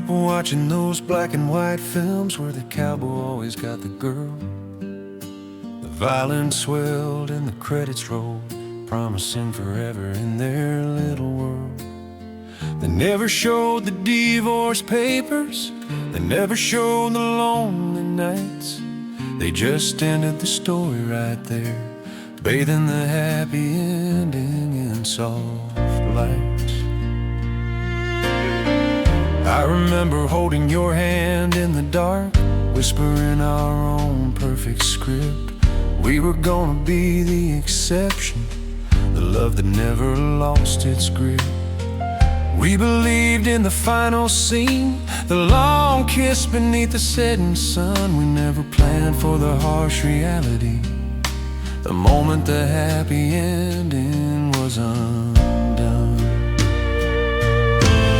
up watching those black and white films where the cowboy always got the girl. The violence swelled and the credits rolled, promising forever in their little world. They never showed the divorce papers, they never showed the lonely nights. They just ended the story right there, bathing the happy ending in soft lights. I remember holding your hand in the dark, whispering our own perfect script. We were gonna be the exception, the love that never lost its grip. We believed in the final scene, the long kiss beneath the setting sun. We never planned for the harsh reality, the moment the happy ending was undone.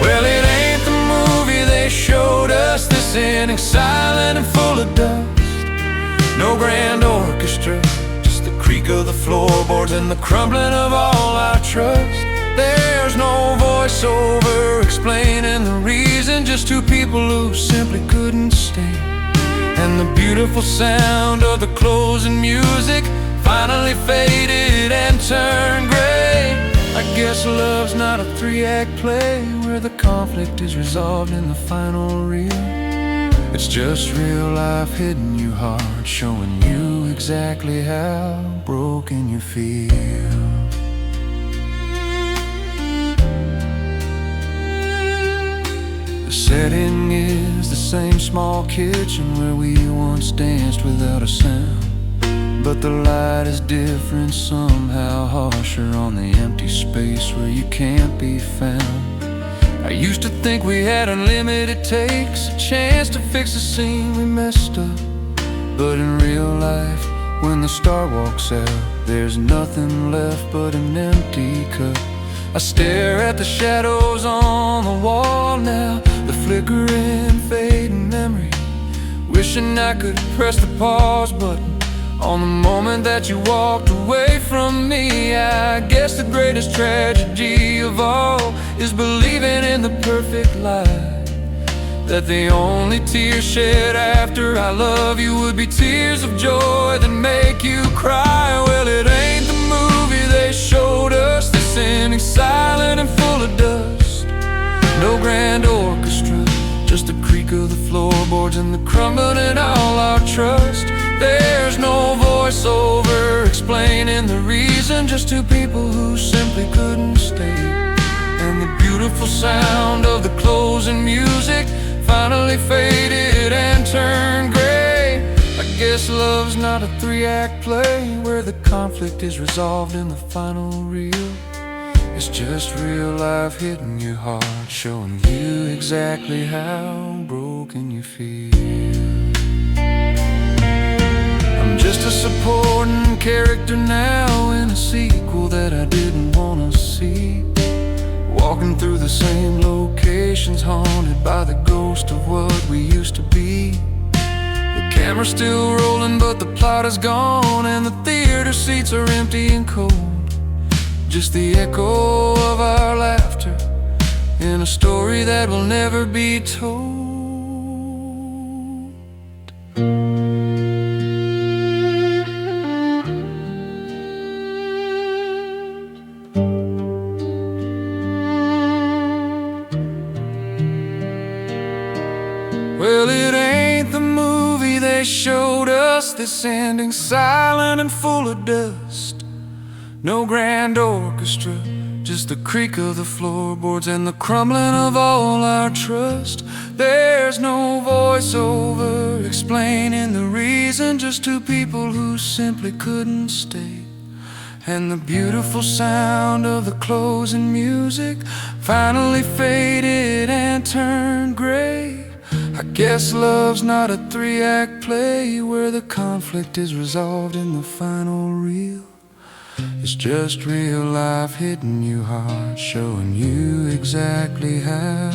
Well, it ain't the movie they showed us, this ending silent and full of dust. No grand orchestra, just the creak of the floorboards and the crumbling of all our trust. There's no voiceover explaining the reason, just two people who simply couldn't stay. And the beautiful sound of the closing music finally faded and turned gray. I guess love's not a three-act play where the conflict is resolved in the final reel. It's just real life hitting you hard, showing you exactly how broken you feel. The setting is the same small kitchen where we once danced without a sound, but the light is different, somehow harsher on the empty space where you can't be found. I used to think we had unlimited takes, a chance to fix a scene we messed up. But in real life, when the star walks out, there's nothing left but an empty cup. I stare at the shadows on the wall now, the flickering, fading memory, wishing I could press the pause button on the moment that you walked away from me. I guess the greatest tragedy of all is believing in the perfect lie, that the only tears shed after I love you would be tears of joy that make you cry. Well, it ain't the movie they showed us, this ending silent and full of dust. No grand orchestra, just the creak of the floorboards and the crumbling in all our trust. There's no voiceover explaining the reason, just two people who simply couldn't stay. And the beautiful sound of the closing music finally faded and turned gray. I guess love's not a three-act play where the conflict is resolved in the final reel. It's just real life hitting you hard, showing you exactly how broken you feel. I'm just a supporting character now in a sequel that I didn't want to see, walking through the same locations, haunted by the ghost of what we used to be. The camera's still rolling, but the plot is gone, and the theater seats are empty and cold. Just the echo of our laughter in a story that will never be told. Well, it ain't the movie they showed us, this ending silent and full of dust. No grand orchestra, just the creak of the floorboards and the crumbling of all our trust. There's no voiceover explaining the reason, just two people who simply couldn't stay. And the beautiful sound of the closing music finally faded and turned gray. I guess love's not a three-act play where the conflict is resolved in the final reel. It's just real life hitting you hard, showing you exactly how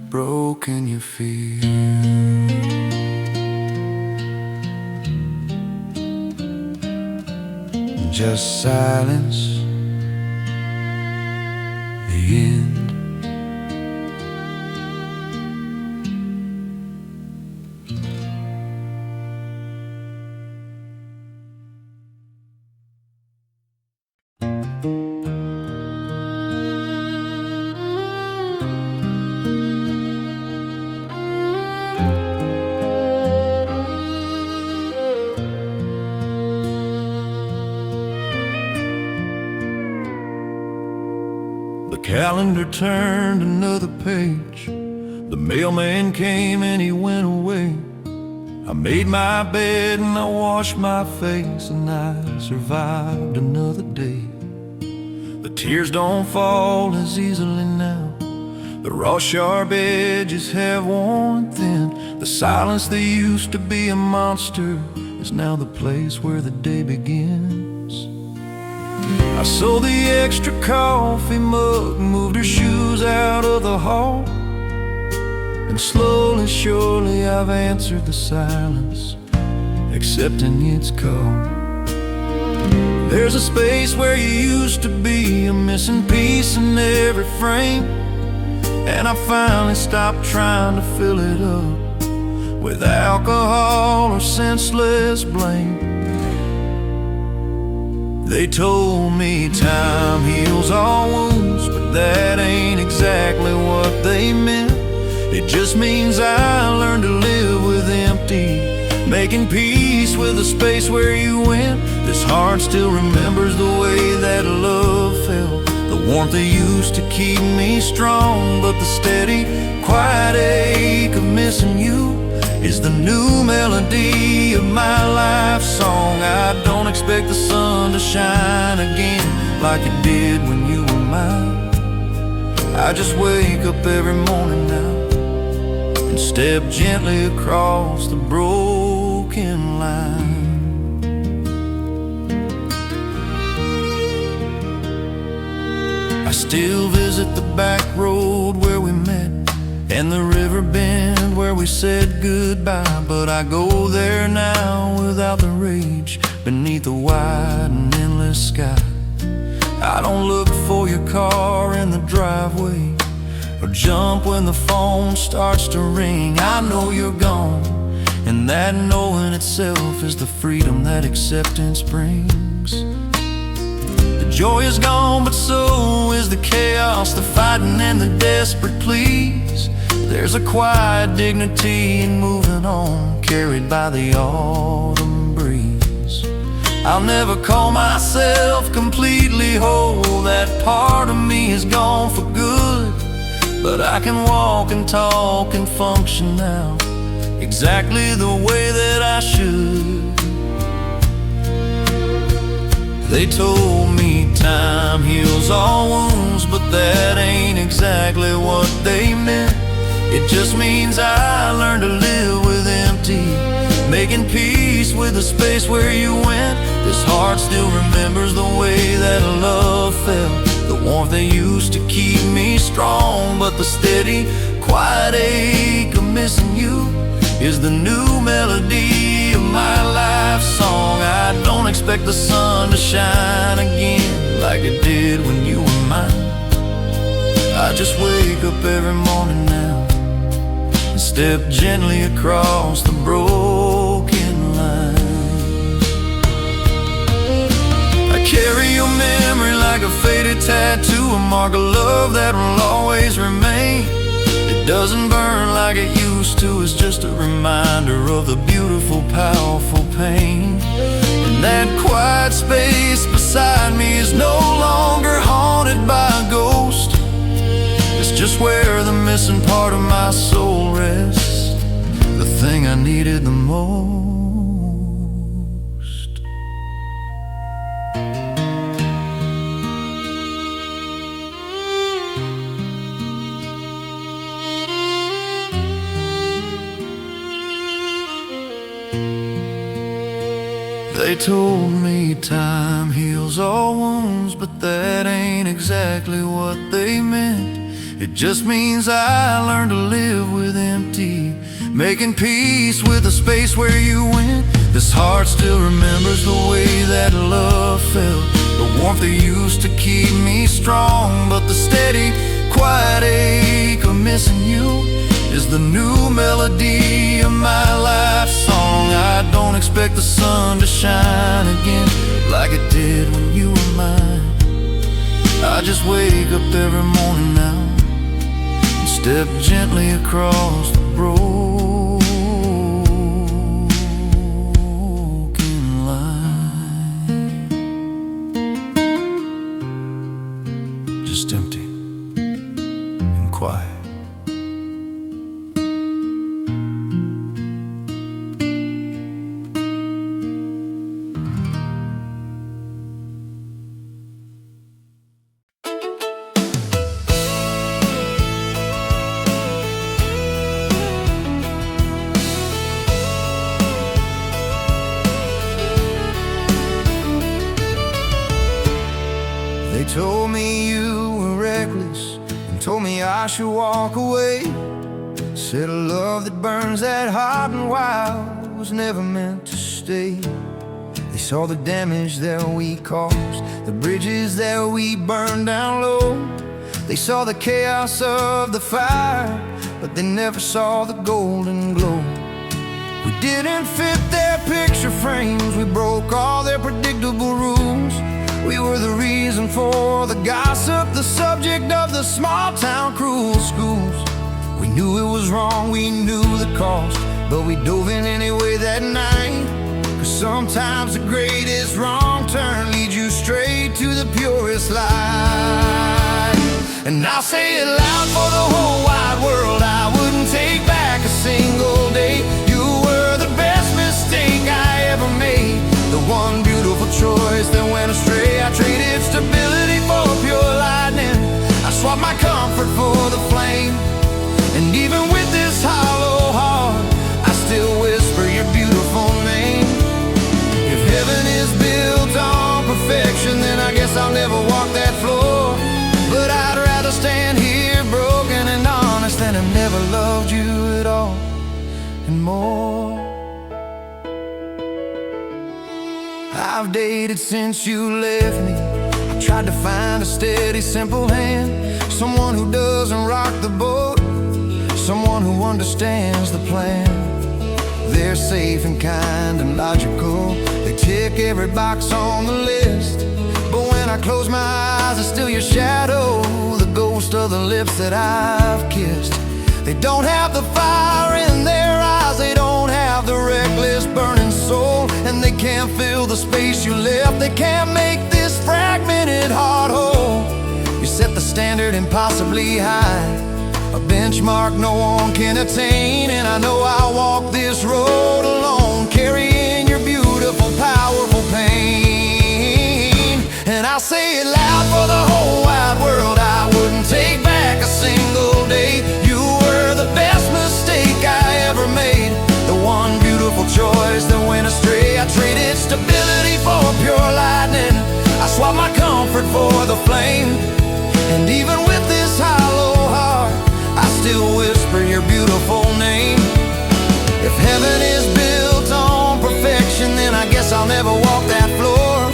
broken you feel. Just silence, the end calendar turned another page. The mailman came and he went away. I made my bed and I washed my face, and I survived another day. The tears don't fall as easily now. The raw sharp edges have worn thin. The silence that used to be a monster is now the place where the day begins. I sold the extra coffee mug, moved her shoes out of the hall, and slowly, surely I've answered the silence, accepting its call. There's a space where you used to be, a missing piece in every frame, and I finally stopped trying to fill it up with alcohol or senseless blame. They told me time heals all wounds, but that ain't exactly what they meant. It just means I learned to live with empty, making peace with the space where you went. This heart still remembers the way that love felt, the warmth that used to keep me strong. But the steady, quiet ache of missing you is the new melody of my life song. I don't expect the sun to shine again like it did when you were mine. I just wake up every morning now and step gently across the broken line. I still visit the back road where we met, and the river bend where we said goodbye. But I go there now without the rage, beneath the wide and endless sky. I don't look for your car in the driveway, or jump when the phone starts to ring. I know you're gone, and that knowing itself is the freedom that acceptance brings. The joy is gone, but so is the chaos, the fighting and the desperate pleas. There's a quiet dignity in moving on, carried by the autumn breeze. I'll never call myself completely whole, that part of me is gone for good. But I can walk and talk and function now, exactly the way that I should. They told me time heals all wounds, but that ain't exactly what they meant. It just means I learned to live with empty, making peace with the space where you went. This heart still remembers the way that love felt, the warmth that used to keep me strong. But the steady, quiet ache of missing you is the new melody of my life song. I don't expect the sun to shine again like it did when you were mine. I just wake up every morning now and step gently across the broken line. I carry your memory like a faded tattoo, a mark of love that will always remain. It doesn't burn like it used to, it's just a reminder of the beautiful, powerful pain. And that quiet space beside me is no longer haunted by a ghost. It's just where the missing part of my soul rests, the thing I needed the most. They told me time heals all wounds, but that ain't exactly what they meant. It just means I learned to live with empty, making peace with the space where you went. This heart still remembers the way that love felt, the warmth that used to keep me strong. But the steady, quiet ache of missing you is the new melody of my life song. I don't expect the sun to shine again like it did when you were mine. I just wake up every morning now and step gently across the broken line. Just empty. told me I should walk away. Said a love that burns that hot and wild was never meant to stay. They saw the damage that we caused, the bridges that we burned down low. They saw the chaos of the fire, but they never saw the golden glow. We didn't fit their picture frames, we broke all their predictable rules. We were the reason for the gossip, the subject of the small town cruel schools. We knew it was wrong, we knew the cost, but we dove in anyway that night. Cause sometimes the greatest wrong turn leads you straight to the purest light. And I'll say it loud for the whole wide world, I wouldn't take back a single day. You were the best mistake I ever made, the one beautiful choice that went astray. I traded stability for pure lightning, I swapped my comfort for the flame. And even with this hollow heart, I still whisper your beautiful name. If heaven is built on perfection, then I guess I'll never walk that floor. But I'd rather stand here broken and honest than have never loved you at all and more. I've dated since you left me. I tried to find a steady, simple hand, someone who doesn't rock the boat, someone who understands the plan. They're safe and kind and logical, they tick every box on the list. But when I close my eyes, it's still your shadow, the ghost of the lips that I've kissed. They don't have the fire in their eyes, they don't have the reckless burning soul, and they can't fill the space you left. They can't make this fragmented heart whole. You set the standard impossibly high, a benchmark no one can attain. And I know I'll walk this road alone, carrying your beautiful, powerful pain. And I'll say it loud for the whole wide world, I wouldn't take back a single day. You were the best mistake I ever made, the one beautiful choice that went astray. I traded stability for pure lightning, I swapped my comfort for the flame. And even with this hollow heart, I still whisper your beautiful name. If heaven is built on perfection, then I guess I'll never walk that floor.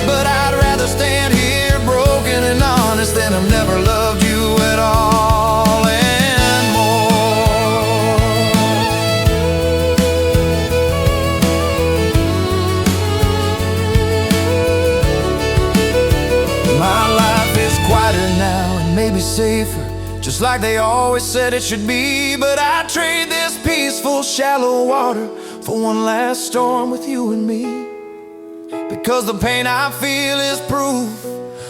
But I'd rather stand here broken and honest than I've never loved you at all and more. My life is quieter now and maybe safer, just like they always said it should be. But I'd trade this peaceful, shallow water for one last storm with you and me. Because the pain I feel is proof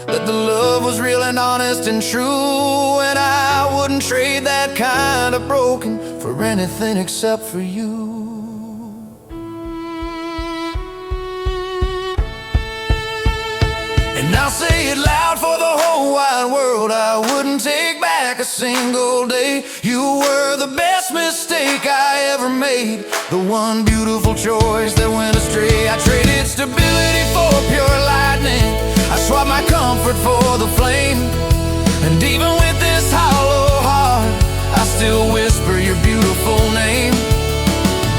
that the love was real and honest and true. And I wouldn't trade that kind of broken for anything except for you. And I'll say it loud for the whole wide world, I wouldn't take back a single day. You were the best mistake I ever made, the one beautiful choice that went astray. I traded stability for pure lightning, I swapped my comfort for the flame. And even with this hollow heart, I still whisper your beautiful name.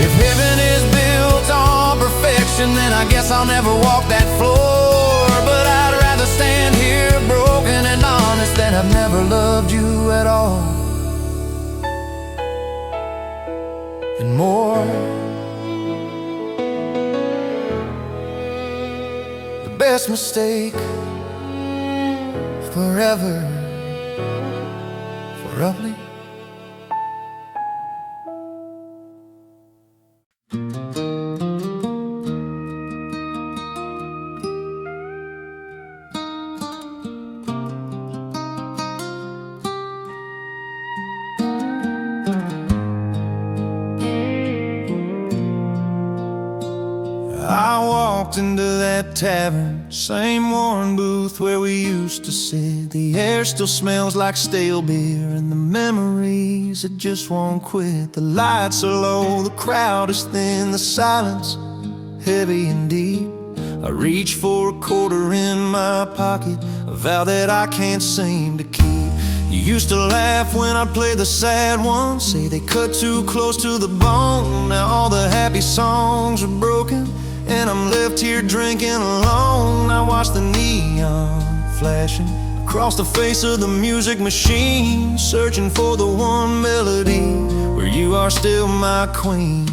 If heaven is built on perfection, then I guess I'll never walk that floor. But I'd rather stand here broken and honest than I've never loved you at all and more. The best mistake forever, forever. I walked into that tavern, same worn booth where we used to sit. The air still smells like stale beer, and the memories that just won't quit. The lights are low, the crowd is thin, the silence heavy and deep. I reach for a quarter in my pocket, a vow that I can't seem to keep. You used to laugh when I'd play the sad ones, say they cut too close to the bone. Now all the happy songs are broken, and I'm left here drinking alone. I watch the neon flashing across the face of the music machine, searching for the one melody where you are still my queen.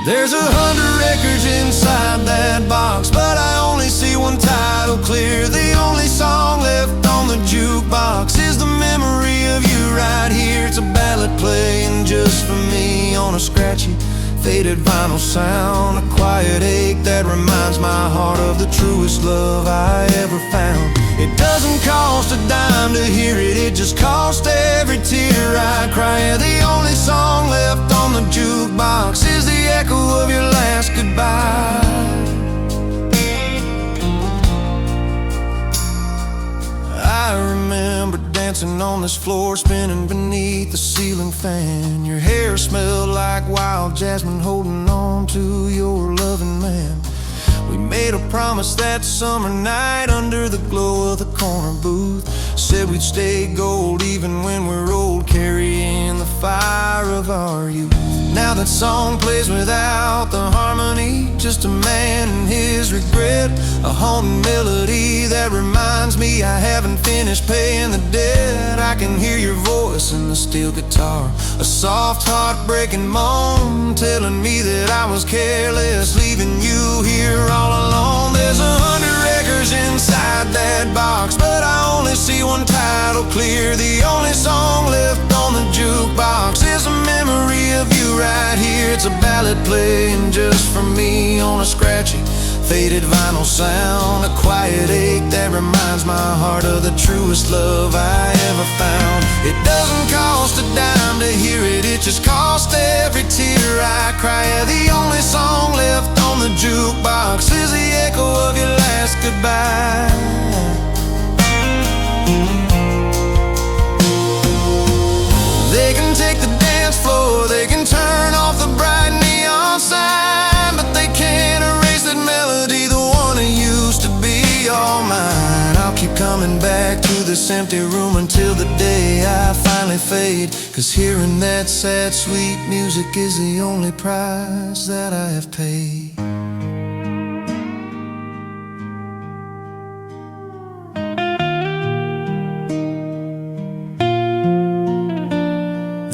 There's 100 records inside that box, but I only see one title clear. The only song left on the jukebox is the memory of you right here. It's a ballad playing just for me on a scratchy, faded vinyl sound. A quiet ache that reminds my heart of the truest love I ever found. It doesn't cost a dime to hear it, it just costs every tear I cry. Yeah, the only song left on the jukebox is the echo of your last goodbye. I remember dancing on this floor, spinning beneath the ceiling fan. Your hair smelled like wild jasmine, holding on to your loving man. We made a promise that summer night under the glow of the corner booth. Said we'd stay gold even when we're old, carrying the fire of our youth. Now that song plays without the harmony, just a man and his regret. A haunting melody that reminds me I haven't finished paying the debt. I can hear your voice in the steel guitar, a soft heartbreaking moan, telling me that I was careless, leaving you here all alone. There's 100 records inside that box, but I only see one title clear. The only song left on the jukebox is a memory of you right here. It's a ballad playing just for me on a scratchy, faded vinyl sound. A quiet ache that reminds my heart of the truest love I ever found. It doesn't cost a dime to hear it, it just costs every tear I cry. Yeah, the only song left on the jukebox is the echo of your last goodbye. They can take the dance floor, they can turn off the bright neon sign, but they can't erase that melody, the one it used to be all mine. I'll keep coming back to this empty room until the day I finally fade, 'cause hearing that sad, sweet music is the only price that I have paid.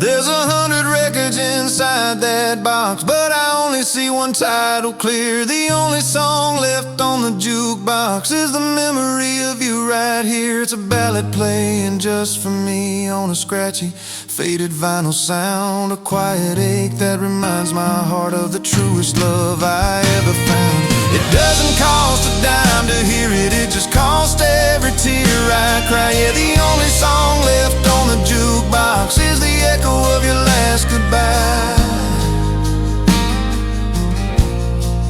There's 100 records inside that box, but I only see one title clear. The only song left on the jukebox is the memory of you right here. It's a ballad playing just for me on a scratchy, faded vinyl sound. A quiet ache that reminds my heart of the truest love I ever found. It doesn't cost a dime to hear it, it just costs every tear I cry. Yeah, the only song left on the jukebox is the echo of your last goodbye.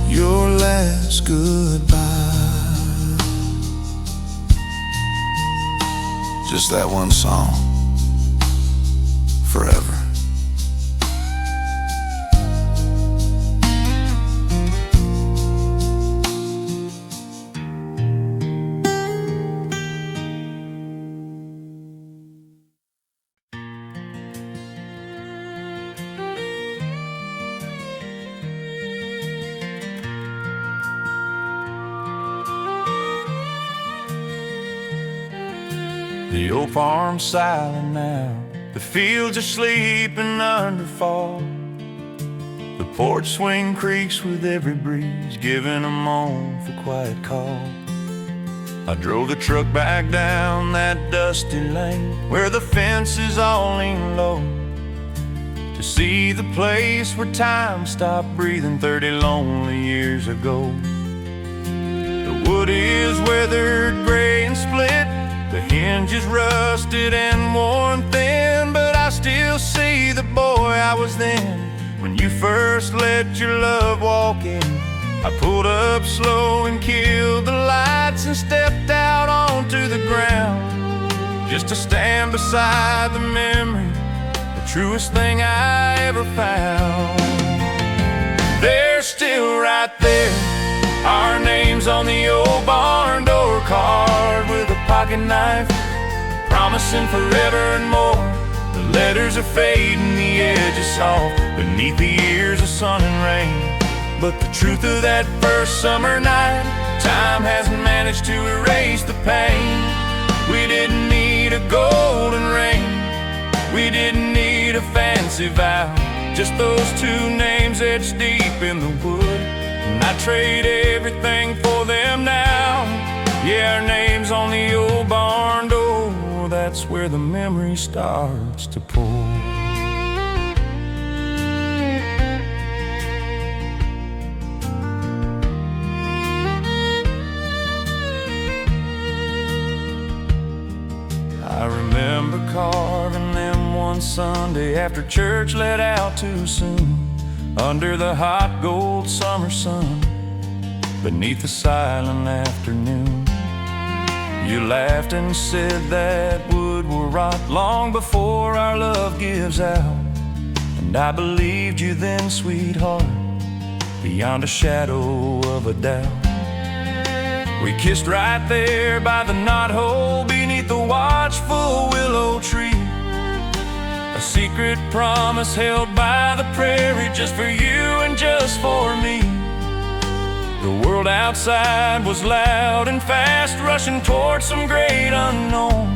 Your last goodbye. Just that one song, forever. The old farm's silent now, the fields are sleeping under fall. The porch swing creaks with every breeze, giving a moan for quiet call. I drove the truck back down that dusty lane, where the fences all lean low, to see the place where time stopped breathing 30 lonely years ago. The wood is weathered, gray and split, the hinge is rusted and worn thin, but I still see the boy I was then, when you first let your love walk in. I pulled up slow and killed the lights and stepped out onto the ground, just to stand beside the memory, the truest thing I ever found. They're still right there, our names on the old barn door, carved with a pocket knife. promising forever and more. The letters are fading, the edges soft beneath the years of sun and rain. But the truth of that first summer night, time hasn't managed to erase the pain. We didn't need a golden ring, we didn't need a fancy vow, just those two names etched deep in the wood. And I'd trade everything for them now. Yeah, our name's on the old barn door, that's where the memory starts to pour. I remember carving them one Sunday after church let out too soon, under the hot gold summer sun, beneath the silent afternoon. You laughed and said that wood will rot long before our love gives out. And I believed you then, sweetheart, beyond a shadow of a doubt. We kissed right there by the knothole beneath the watchful willow tree, a secret promise held by the prairie, just for you and just for me. The world outside was loud and fast, rushing towards some great unknown.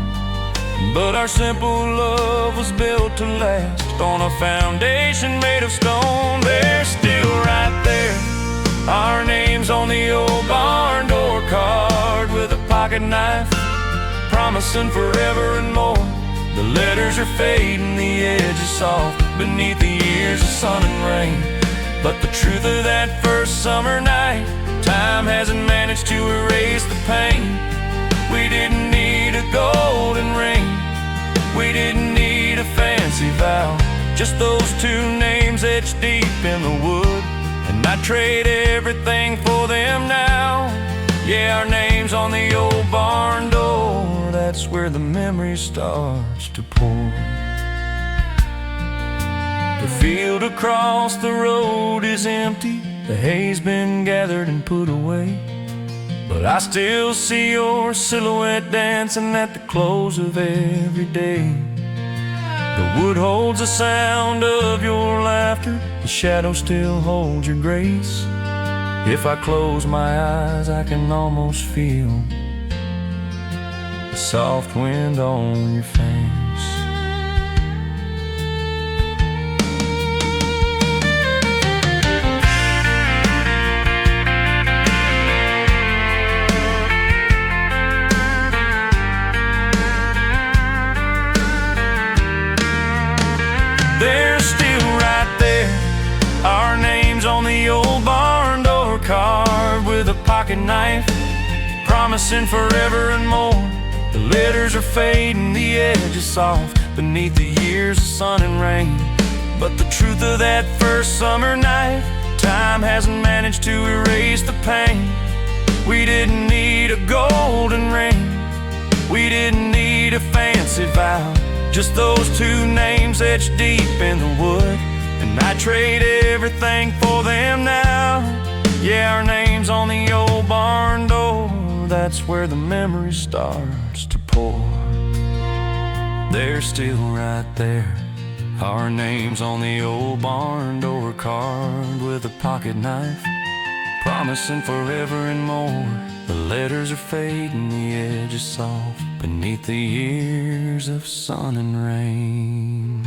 But our simple love was built to last on a foundation made of stone. They're still right there, our names on the old barn door, carved with a pocket knife, promising forever and more. The letters are fading, the edges soft beneath the years of sun and rain. But the truth of that first summer night, time hasn't managed to erase the pain. We didn't need a golden ring, we didn't need a fancy vow, just those two names etched deep in the wood. And I'd trade everything for them now. Yeah, our name's on the old barn door, that's where the memory starts to pour. The field across the road is empty, the hay's been gathered and put away, but I still see your silhouette dancing at the close of every day. The wood holds the sound of your laughter, the shadow still holds your grace. If I close my eyes, I can almost feel the soft wind on your face. They're still right there, our names on the old barn door, carved with a pocket knife, promising forever and more. The letters are fading, the edges soft beneath the years of sun and rain. But the truth of that first summer night, time hasn't managed to erase the pain. We didn't need a golden ring, we didn't need a fancy vow, just those two names etched deep in the wood. And I'd trade everything for them now. Yeah, our name's on the old barn door, that's where the memory starts to pour. They're still right there, our name's on the old barn door, carved with a pocket knife, promising forever and more. The letters are fading, the edges soft beneath the years of sun and rain.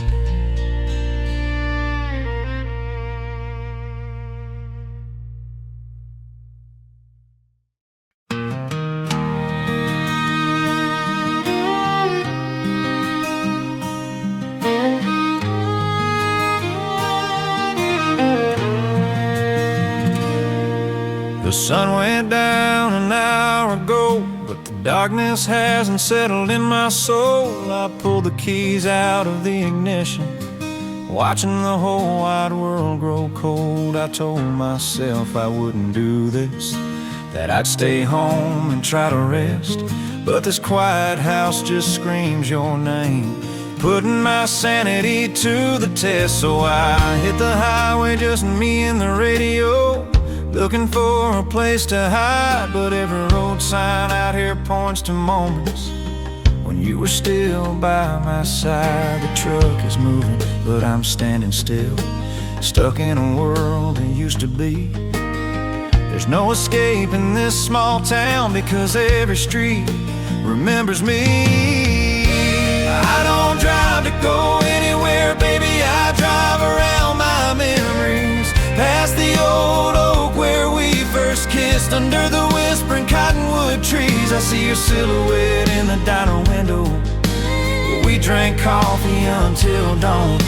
The sun went down an hour ago, but the darkness hasn't settled in my soul. I pulled the keys out of the ignition, watching the whole wide world grow cold. I told myself I wouldn't do this, that I'd stay home and try to rest. But this quiet house just screams your name, putting my sanity to the test. So I hit the highway, just me and the radio, looking for a place to hide. But every road sign out here points to moments when you were still by my side. The truck is moving, but I'm standing still, stuck in a world that used to be. There's no escape in this small town, because every street remembers me. I don't drive to go anywhere, baby, I drive around my memories, past the old oak where we first kissed, under the whispering cottonwood trees. I see your silhouette in the diner window, we drank coffee until dawn,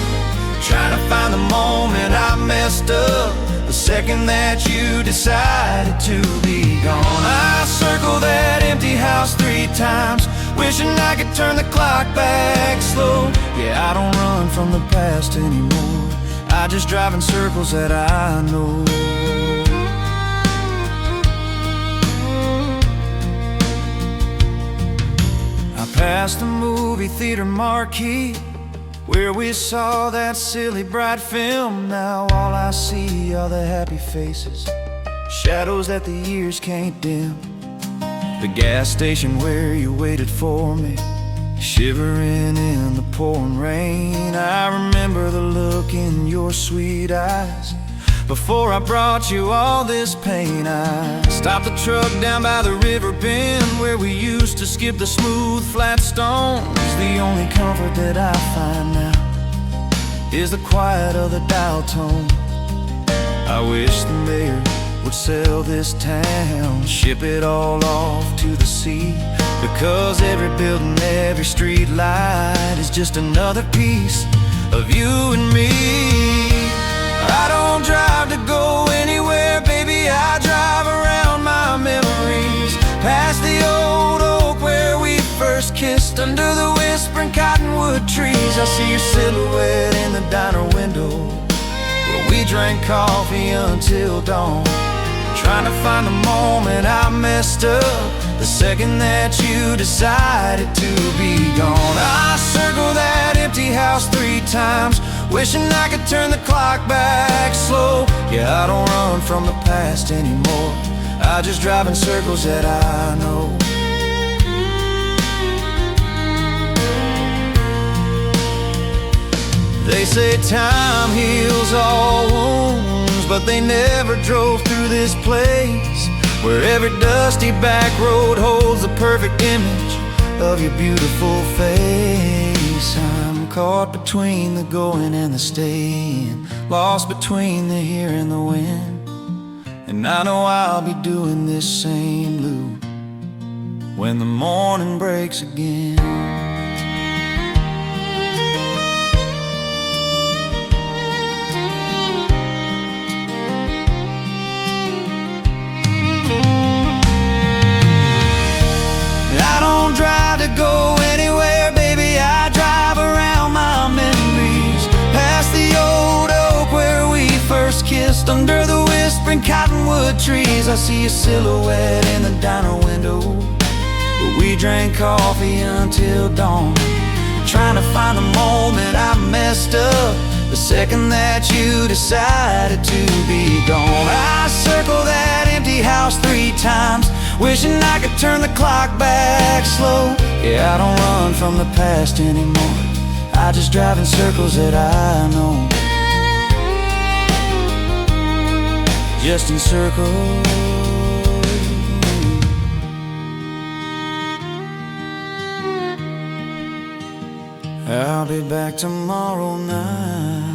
trying to find the moment I messed up, the second that you decided to be gone. I circle that empty house 3 times, wishing I could turn the clock back slow. Yeah, I don't run from the past anymore, I just drive in circles that I know. I passed the movie theater marquee where we saw that silly bright film. Now all I see are the happy faces, shadows that the years can't dim. The gas station where you waited for me, shivering in the pouring rain. I remember the look in your sweet eyes before I brought you all this pain. I stopped the truck down by the river bend where we used to skip the smooth flat stones. The only comfort that I find now is the quiet of the dial tone. I wish the mayor would sell this town, ship it all off to the sea, because every building, every street light is just another piece of you and me. I don't drive to go anywhere, baby, I drive around my memories, past the old oak where we first kissed, under the whispering cottonwood trees. I see your silhouette in the diner window where we drank coffee until dawn, trying to find the moment I messed up, the second that you decided to be gone. I circle that empty house 3 times, wishing I could turn the clock back slow. Yeah, I don't run from the past anymore, I just drive in circles that I know. They say time heals all wounds, but they never drove through this place where every dusty back road holds the perfect image of your beautiful face. I'm caught between the going and the staying, lost between the here and the when, and I know I'll be doing this same loop when the morning breaks again. Drive to go anywhere, baby, I drive around my memories, past the old oak where we first kissed, under the whispering cottonwood trees. I see a silhouette in the diner window where we drank coffee until dawn, trying to find the moment I messed up, the second that you decided to be gone. I circle that empty house 3 times, wishing I could turn the clock back slow. Yeah, I don't run from the past anymore, I just drive in circles that I know. Just in circles. I'll be back tomorrow night.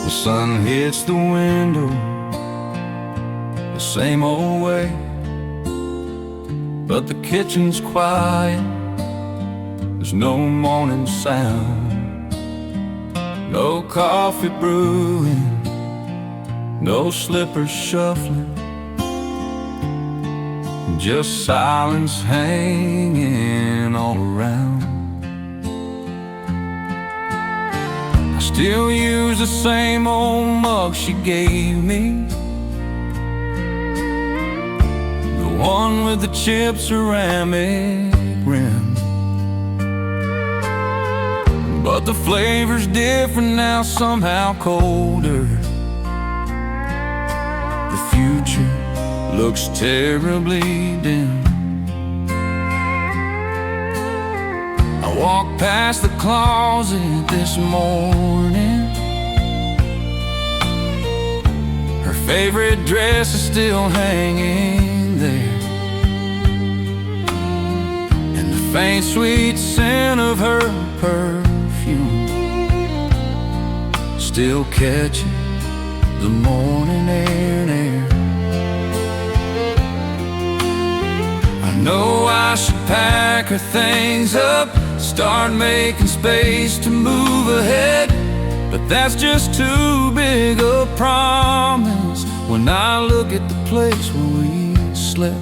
The sun hits the window the same old way, but the kitchen's quiet, there's no morning sound, no coffee brewing, no slippers shuffling, just silence hanging all around. still use the same old mug she gave me, the one with the chipped ceramic rim. But the flavor's different now, somehow colder. The future looks terribly dim. I walked past the closet this morning. Her favorite dress is still hanging there, and the faint sweet scent of her perfume still catches the morning air. I know I should pack her things up, start making space to move ahead, but that's just too big a promise when I look at the place where we slept.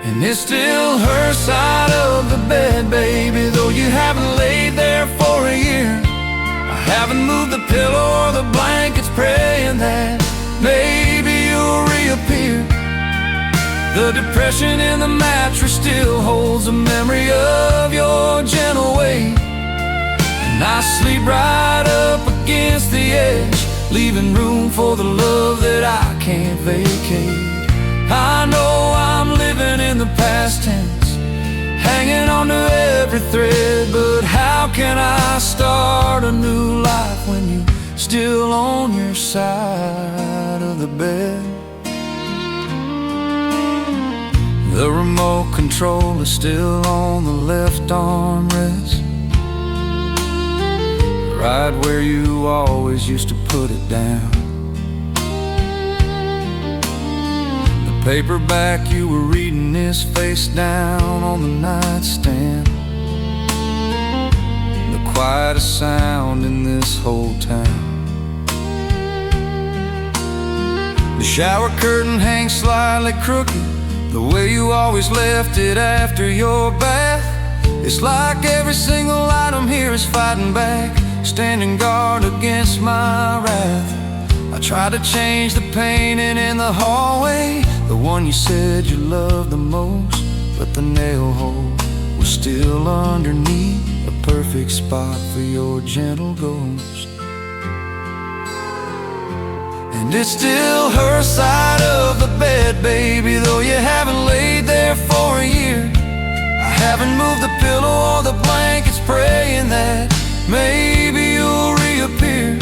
And it's still her side of the bed, baby, though you haven't laid there for a year. I haven't moved the pillow or the blankets, praying that maybe you'll reappear. The depression in the mattress still holds a memory of your gentle weight, and I sleep right up against the edge, leaving room for the love that I can't vacate. I know I'm living in the past tense, hanging on to every thread, but how can I start a new life when you're still on your side of the bed? The remote control is still on the left armrest, right where you always used to put it down. The paperback you were reading is face down on the nightstand, the quietest sound in this whole town. The shower curtain hangs slightly crooked, the way you always left it after your bath. It's like every single item here is fighting back, standing guard against my wrath. I tried to change the painting in the hallway, the one you said you loved the most, but the nail hole was still underneath, a perfect spot for your gentle ghost. And it's still her side of the bed, baby, though you haven't laid there for a year. I haven't moved the pillow or the blankets, praying that maybe you'll reappear.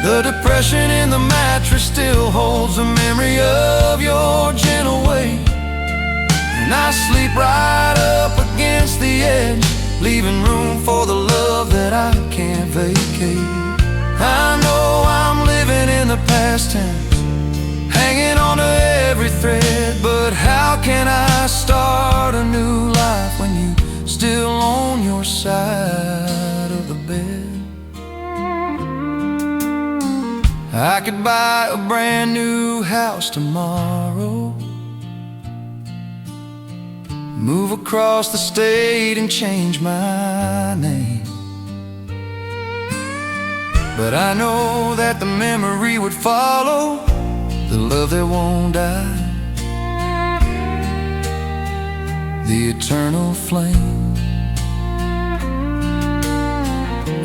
The depression in the mattress still holds a memory of your gentle weight, and I sleep right up against the edge, leaving room for the love that I can't vacate. I know I'm living in the past tense, hanging on to every thread, but how can I start a new life when you're still on your side of the bed? I could buy a brand new house tomorrow, move across the state and change my name, but I know that the memory would follow, the love that won't die, the eternal flame.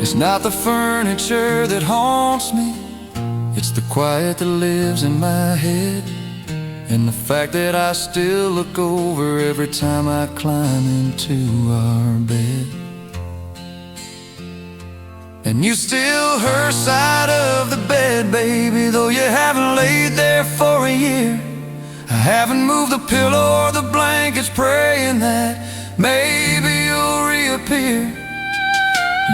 It's not the furniture that haunts me, it's the quiet that lives in my head, and the fact that I still look over every time I climb into our bed. And you still her side of the bed, baby, though you haven't laid there for a year. I haven't moved the pillow or the blankets, praying that maybe you'll reappear.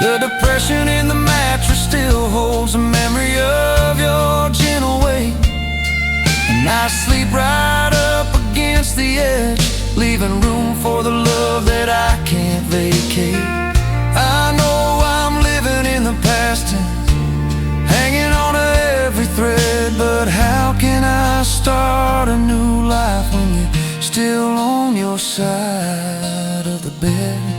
The depression in the mattress still holds a memory of your gentle weight, and I sleep right up against the edge, leaving room for the love that I can't vacate. I know I'm living in the past tense, hanging on to every thread, but how can I start a new life when you're still on your side of the bed?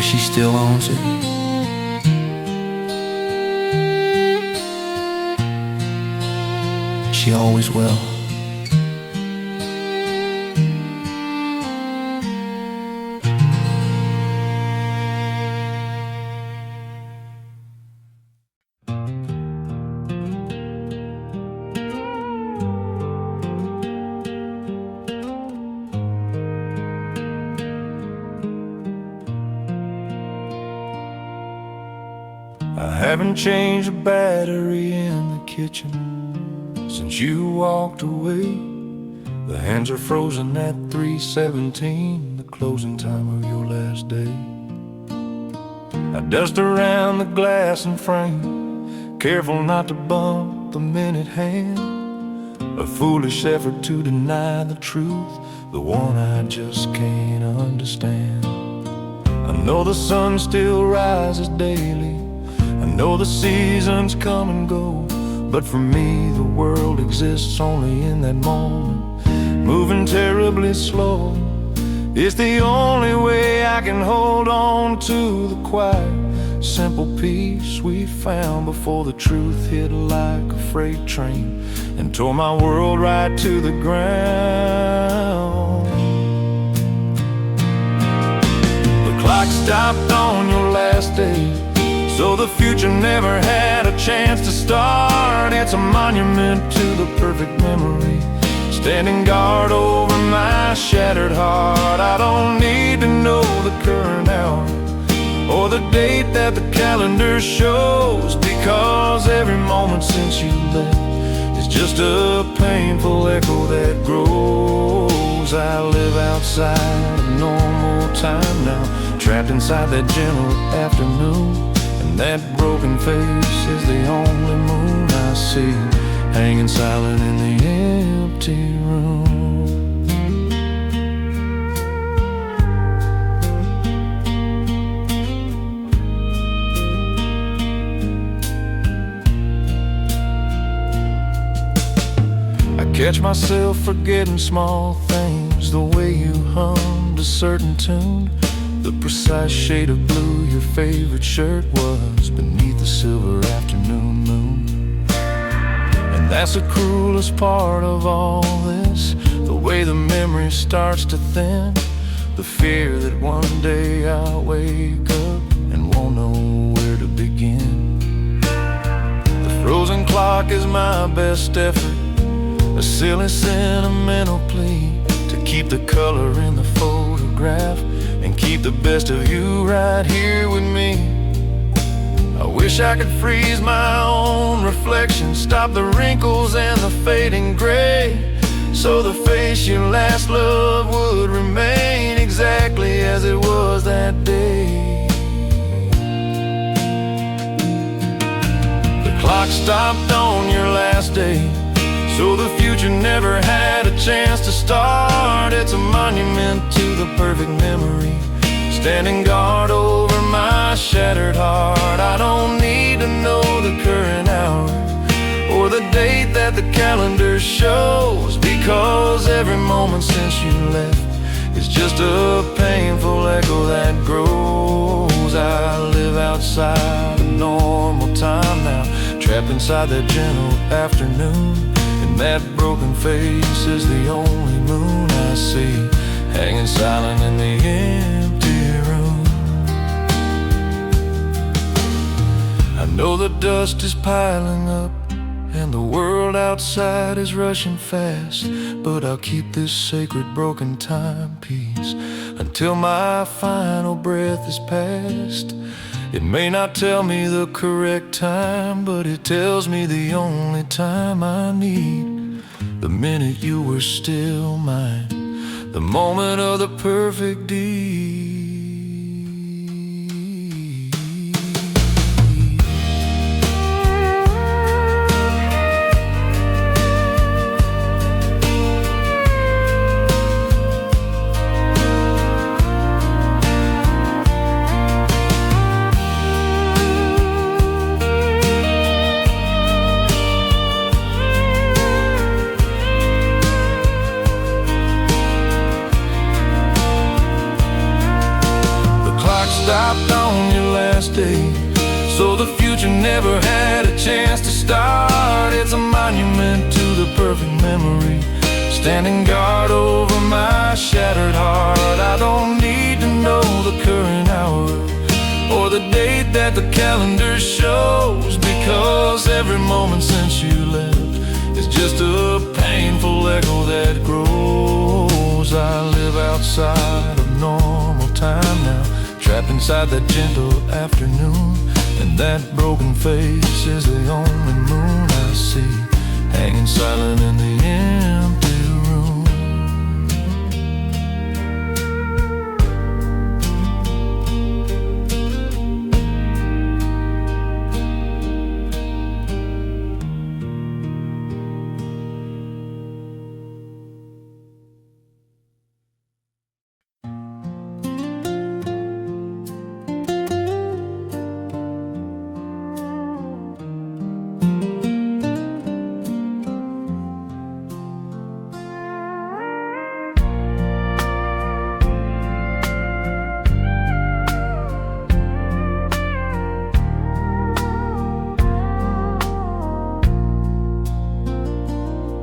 she still owns it. She always will. I haven't changed a battery in the kitchen since you walked away. The hands are frozen at 3:17, the closing time of your last day. I dust around the glass and frame, careful not to bump the minute hand. A foolish effort to deny the truth, the one I just can't understand. I know the sun still rises daily, I know the seasons come and go, but for me the world exists only in that moment, moving terribly slow. It's the only way I can hold on to the quiet, simple peace we found before the truth hit like a freight train and tore my world right to the ground. The clock stopped on your last day, so the future never had a chance to start. It's a monument to the perfect memory, standing guard over my shattered heart. I don't need to know the current hour or the date that the calendar shows, because every moment since you left is just a painful echo that grows. I live outside of normal time now, trapped inside that gentle afternoon, and that broken face is the only moon I see, hanging silent in the empty room. I catch myself forgetting small things, the way you hummed a certain tune, the precise shade of blue your favorite shirt was beneath the silver afternoon moon. And that's the cruelest part of all this, the way the memory starts to thin, the fear that one day I'll wake up and won't know where to begin. The frozen clock is my best effort, a silly sentimental plea to keep the color in the photograph and keep the best of you right here with me. I wish I could freeze my own reflection, stop the wrinkles and the fading gray, so the face you last loved would remain exactly as it was that day. The clock stopped on your last day, so the future never had a chance to start. It's a monument to the perfect memory, standing guard over my shattered heart. I don't need to know the current hour or the date that the calendar shows, because every moment since you left is just a painful echo that grows. I live outside of normal time now, trapped inside that gentle afternoon, and that broken face is the only moon I see, hanging silent in the empty room. I know the dust is piling up and the world outside is rushing fast, but I'll keep this sacred broken timepiece until my final breath is past. It may not tell me the correct time, but it tells me the only time I need, the minute you were still mine, the moment of the perfect deed. So the future never had a chance to start. It's a monument to the perfect memory, standing guard over my shattered heart. I don't need to know the current hour or the date that the calendar shows, because every moment since you left is just a painful echo that grows. I live outside of normal time now, trapped inside that gentle afternoon, and that broken face is the only moon I see, hanging silent in the empty room.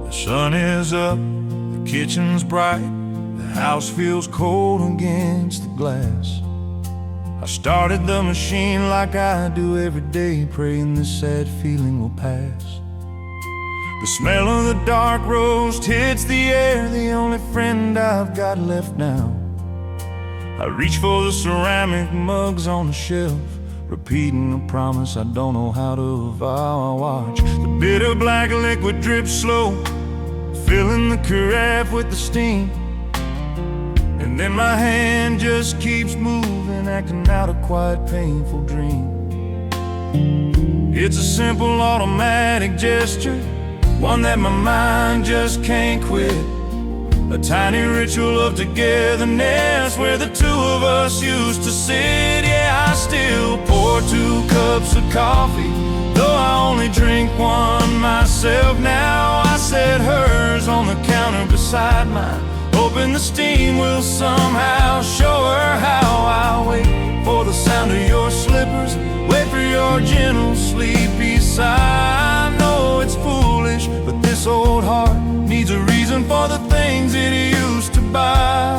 The sun is up, the kitchen's bright, the house feels cold against the glass. I started the machine like I do every day, praying this sad feeling will pass. The smell of the dark roast hits the air, the only friend I've got left now. I reach for the ceramic mugs on the shelf, repeating a promise I don't know how to vow. I watch the bitter black liquid drip slow, filling the carafe with the steam, and then my hand just keeps moving, acting out a quiet, painful dream. It's a simple automatic gesture, one that my mind just can't quit. A tiny ritual of togetherness where the two of us used to sit. Yeah, I still pour 2 cups of coffee, though I only drink one myself now. I set hers on the counter beside mine, hoping the steam will somehow show her how. I wait for the sound of your slippers, wait for your gentle sleepy sigh. I know it's foolish, but this old heart needs a reason for the things it used to buy.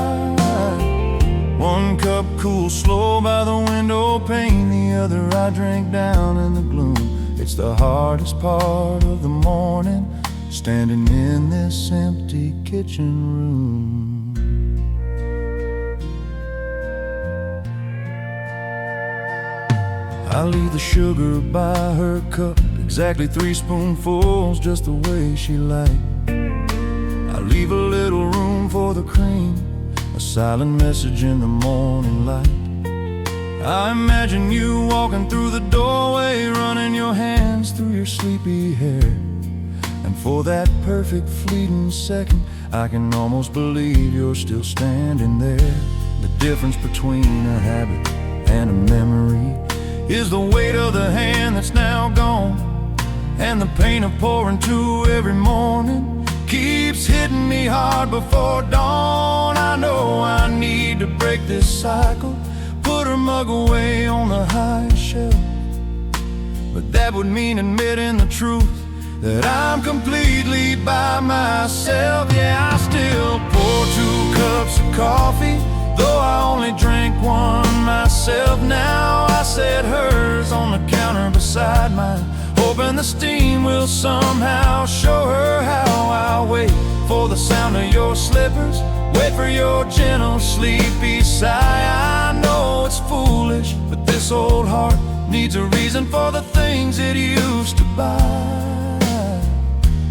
1 cup cool slow by the window pane, the other I drank down in the gloom. It's the hardest part of the morning, standing in this empty kitchen room. I leave the sugar by her cup, exactly 3 spoonfuls, just the way she liked. I leave a little room for the cream, a silent message in the morning light. I imagine you walking through the doorway, running your hands through your sleepy hair, and for that perfect fleeting second I can almost believe you're still standing there. The difference between a habit and a memory is the weight of the hand that's now gone, and the pain of pouring 2 every morning keeps hitting me hard before dawn. I know I need to break this cycle, put her mug away on the high shelf, but that would mean admitting the truth that I'm completely by myself. Yeah, I still pour 2 cups of coffee, though I only drank one myself now. I set hers on the counter beside mine, hoping the steam will somehow show her how. I wait for the sound of your slippers, wait for your gentle sleepy sigh. I know it's foolish, but this old heart needs a reason for the things it used to buy.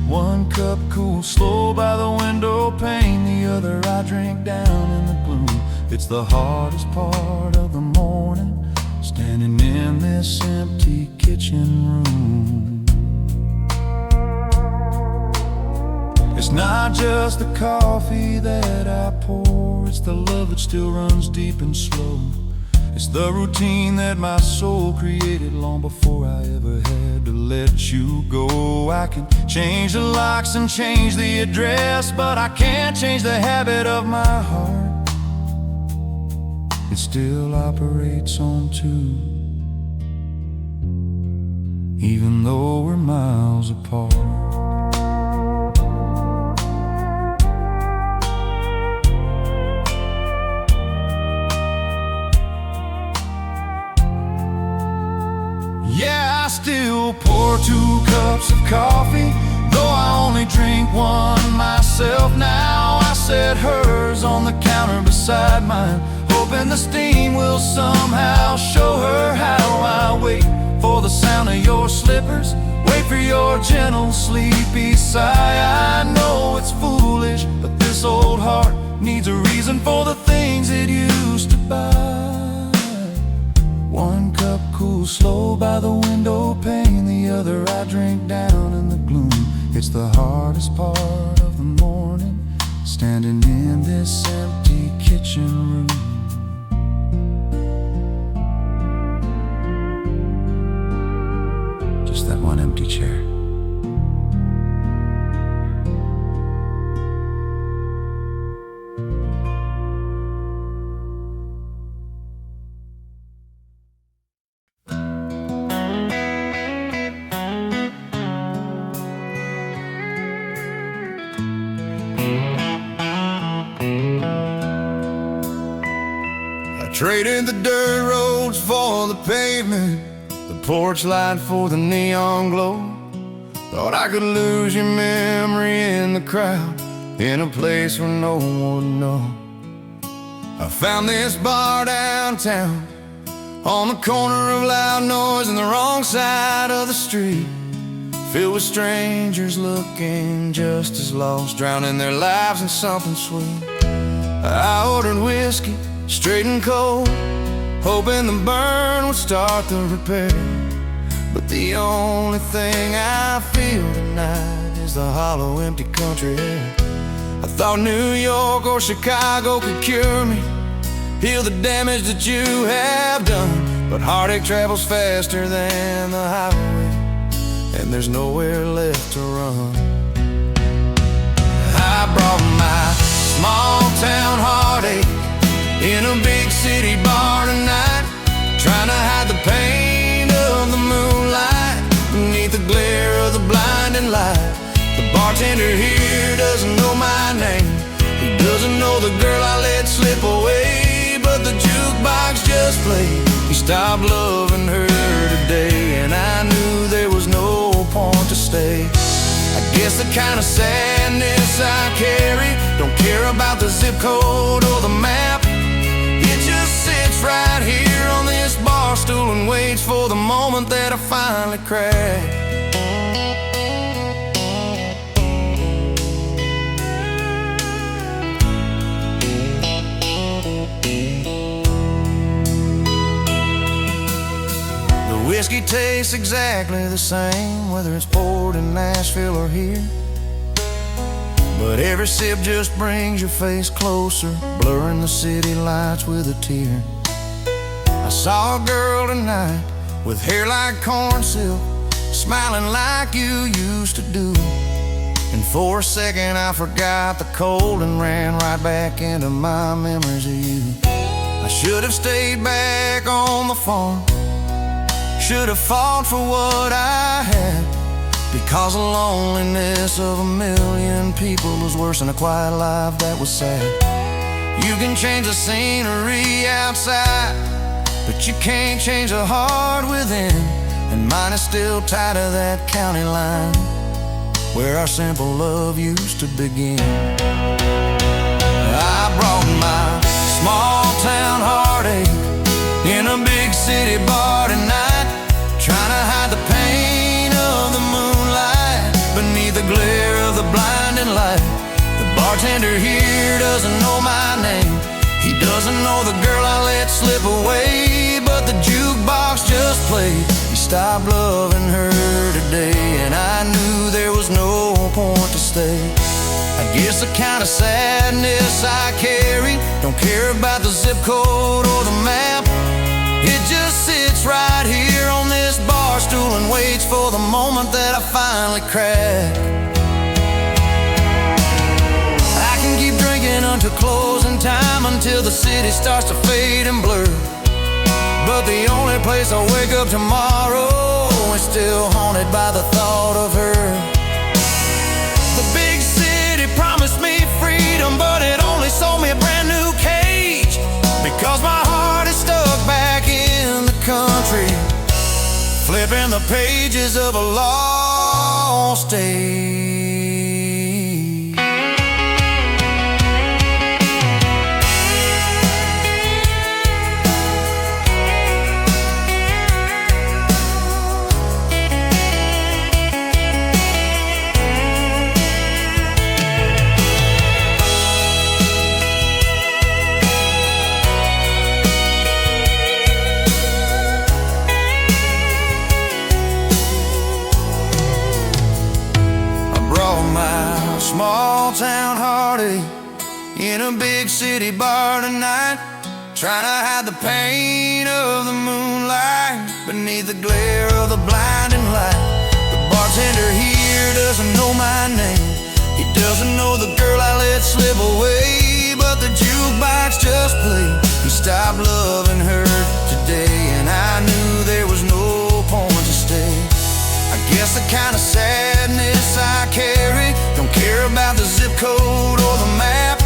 1 cup cool slow by the window pane, the other I drink down in the gloom. It's the hardest part of the morning, standing in this empty kitchen room. It's not just the coffee that I pour, it's the love that still runs deep and slow. It's the routine that my soul created long before I ever had to let you go. I can change the locks and change the address, but I can't change the habit of my heart. It still operates on 2. even though we're miles apart. Yeah, I still pour 2 cups of coffee, though I only drink one myself now. I set hers on the counter beside mine, hoping the steam will somehow show her how. I wait for the sound of your slippers, wait for your gentle sleepy sigh. I know it's foolish, but this old heart needs a reason for the things it used to buy. 1 cup cools slow by the window pane, the other I drink down in the gloom. It's the hardest part of the morning, standing in this empty kitchen room. Just that one empty chair. Traded the dirt roads for the pavement, the porch light for the neon glow. Thought I could lose your memory in the crowd, in a place where no one would know. I found this bar downtown, on the corner of loud noise and the wrong side of the street, filled with strangers looking just as lost, drowning their lives in something sweet. I ordered whiskey, straight and cold, hoping the burn would start the repair. But the only thing I feel tonight is the hollow, empty country air. I thought New York or Chicago could cure me, heal the damage that you have done. But heartache travels faster than the highway, and there's nowhere left to run. I brought my small town heartache in a big city bar tonight, trying to hide the pain of the moonlight beneath the glare of the blinding light. The bartender here doesn't know my name, he doesn't know the girl I let slip away, but the jukebox just played He Stopped Loving Her Today, and I knew there was no point to stay. I guess the kind of sadness I carry don't care about the zip code or the map. It just sits right here on this bar stool and waits for the moment that I finally crack. The whiskey tastes exactly the same, whether it's poured in Nashville or here, but every sip just brings your face closer, blurring the city lights with a tear. I saw a girl tonight with hair like corn silk, smiling like you used to do, and for a second I forgot the cold and ran right back into my memories of you. I should have stayed back on the farm, should have fought for what I had, because the loneliness of a million people was worse than a quiet life that was sad. You can change the scenery outside, but you can't change the heart within, and mine is still tied to that county line where our simple love used to begin. I brought my small town heartache in a big city bar tonight, trying to hide the pain of the moonlight beneath the glare of the blinding light. The bartender here doesn't know my name, he doesn't know the girl I let slip away, but the jukebox just played He Stopped Loving Her Today, and I knew there was no point to stay. I guess the kind of sadness I carry don't care about the zip code or the map. It just sits right here on this bar stool and waits for the moment that I finally crack. I can keep drinking until closing time, until the city starts to fade and blur, but the only place I'll wake up tomorrow is still by the thought of her. The big city promised me freedom, but it only sold me a brand new cage, because my heart is stuck back in the country, flipping the pages of a lost age. Small town heartache in a big city bar tonight, trying to hide the pain of the moonlight beneath the glare of the blinding light. The bartender here doesn't know my name, he doesn't know the girl I let slip away, but the jukebox just played and stopped loving her today, and I knew there was no point to stay. I guess the kind of sadness I carry don't care about the zip code or the map.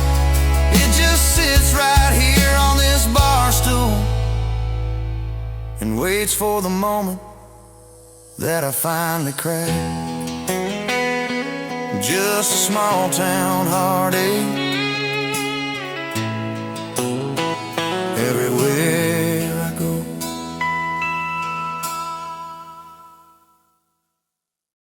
It just sits right here on this bar stool and waits for the moment that I finally crack. Just a small town heartache